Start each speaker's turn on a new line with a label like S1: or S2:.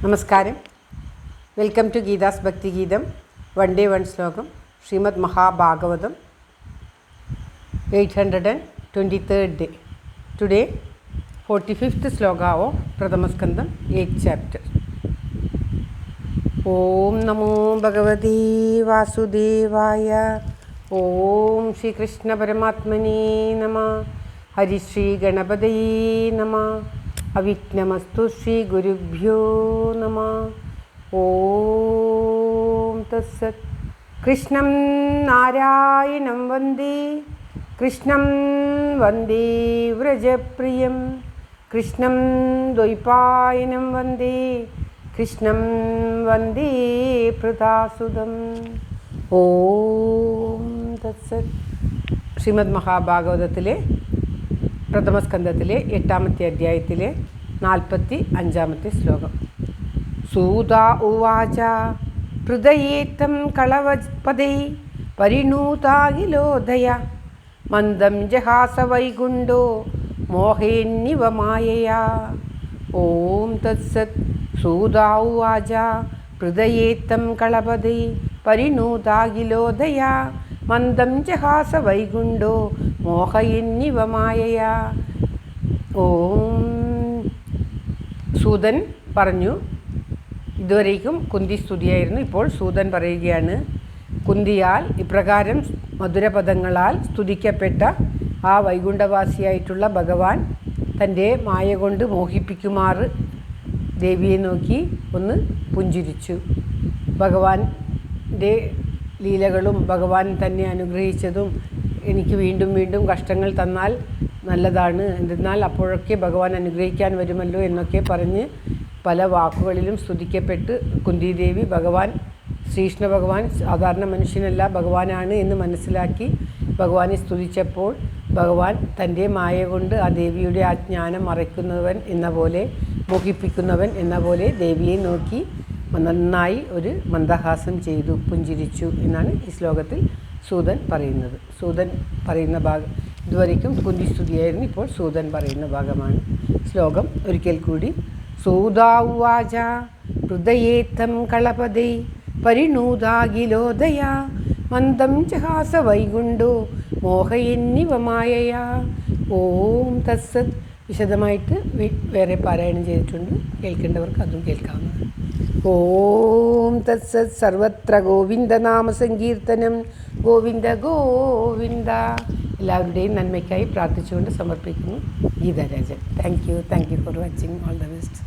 S1: നമസ്കാരം. Welcome to Geetha's ഭക്തി ഗീതം. വൺ ഡേ വൺ ശ്ലോകം. Srimad Mahabhagavatam 823rd day. Today 45th shloka of പ്രഥമസ്കന്ധം 8th chapter. ഓം നമോ ഭഗവതേ വാസുദേവായ. ഓം ശ്രീകൃഷ്ണ പരമാത്മനേ നമഃ. ഹരിശ്രീ ഗണപതയേ നമഃ. അവിഘ്നമസ്തു ശ്രീ ഗുരുഭ്യോ നമഃ. ഓം തത്സത്. കൃഷ്ണം നാരായണം വന്ദേ, കൃഷ്ണം വന്ദേ വ്രജപ്രിയം, കൃഷ്ണം ദ്വൈപായനം വന്ദേ, കൃഷ്ണം വന്ദേ പ്രതാസുതം. ഓം തത്സത്. ശ്രീമദ് മഹാഭാഗവതത്തിലെ പ്രഥമസ്കന്ധത്തിലെ 8ാമത്തെ അധ്യായത്തിലെ 45ാമത്തെ ശ്ലോകം. സൂത ഉവാച ഹൃദയേത്തം കളവപദൈ പരിണൂതാകിലോദയ മന്ദം ജഹാസ വൈകുണ്ഠോ മോഹേന്നിവ മായയാ. ഓം തത്സത്. സൂത ഉവാച ഹൃദയേത്തം കളപദൈ പരിണൂതാകിലോദയ മന്ദം ജഹാസ വൈകുണ്ഠോ മോഹയന്നിവ മായയാ. ഓം. സൂതൻ പറഞ്ഞു. ഇതുവരേക്കും കുന്തി സ്തുതിയായിരുന്നു. ഇപ്പോൾ സൂതൻ പറയുകയാണ്. കുന്തിയാൽ ഇപ്രകാരം മധുരപദങ്ങളാൽ സ്തുതിക്കപ്പെട്ട ആ വൈകുണ്ഠവാസിയായിട്ടുള്ള ഭഗവാൻ തൻ്റെ മായ കൊണ്ട് മോഹിപ്പിക്കുമാറ് ദേവിയെ നോക്കി ഒന്ന് പുഞ്ചിരിച്ചു. ഭഗവാന്റെ ലീലകളും ഭഗവാൻ തന്നെ അനുഗ്രഹിച്ചതും എനിക്ക് വീണ്ടും വീണ്ടും കഷ്ടങ്ങൾ തന്നാൽ നല്ലതാണ്, എന്തെന്നാൽ അപ്പോഴൊക്കെ ഭഗവാൻ അനുഗ്രഹിക്കാൻ വരുമല്ലോ എന്നൊക്കെ പറഞ്ഞ് പല വാക്കുകളിലും സ്തുതിക്കപ്പെട്ട് കുന്തിദേവി ഭഗവാൻ ശ്രീകൃഷ്ണ ഭഗവാൻ സാധാരണ മനുഷ്യനല്ല, ഭഗവാനാണ് എന്ന് മനസ്സിലാക്കി ഭഗവാനെ സ്തുതിച്ചപ്പോൾ ഭഗവാൻ തൻ്റെ മായ കൊണ്ട് ആ ദേവിയുടെ ആ ജ്ഞാനം മറയ്ക്കുന്നവൻ എന്ന പോലെ, മോഹിപ്പിക്കുന്നവൻ എന്ന പോലെ ദേവിയെ നോക്കി നന്നായി ഒരു മന്ദഹാസം ചെയ്തു, പുഞ്ചിരിച്ചു എന്നാണ് ഈ ശ്ലോകത്തിൽ സൂതൻ പറയുന്നത്. സൂതൻ പറയുന്ന ഭാഗം ഇതുവരേക്കും കുന്തി സ്തുതിയായിരുന്നു. ഇപ്പോൾ സൂതൻ പറയുന്ന ഭാഗമാണ്. ശ്ലോകം ഒരിക്കൽ കൂടി. സൂതാ ഉവാച ഹൃദയേത്തം കളപദൈ പരിണൂതാകിലോദയ മന്ദം ജഹാസ വൈകുണ്ഠോ മോഹയന്നിവ മായയാ. ഓം തത്സത്. വിശദമായിട്ട് വേറെ പാരായണം ചെയ്തിട്ടുണ്ട്. കേൾക്കേണ്ടവർക്ക് അതും കേൾക്കാവുന്നതാണ്. ഓം തത്സത്. സർവത്ര ഗോവിന്ദനാമ സങ്കീർത്തനം. ഗോവിന്ദ ഗോവിന്ദ. എല്ലാവരുടെയും നന്മയ്ക്കായി പ്രാർത്ഥിച്ചുകൊണ്ട് സമർപ്പിക്കുന്നു. Geetha Rajan. Thank you for watching. All the best.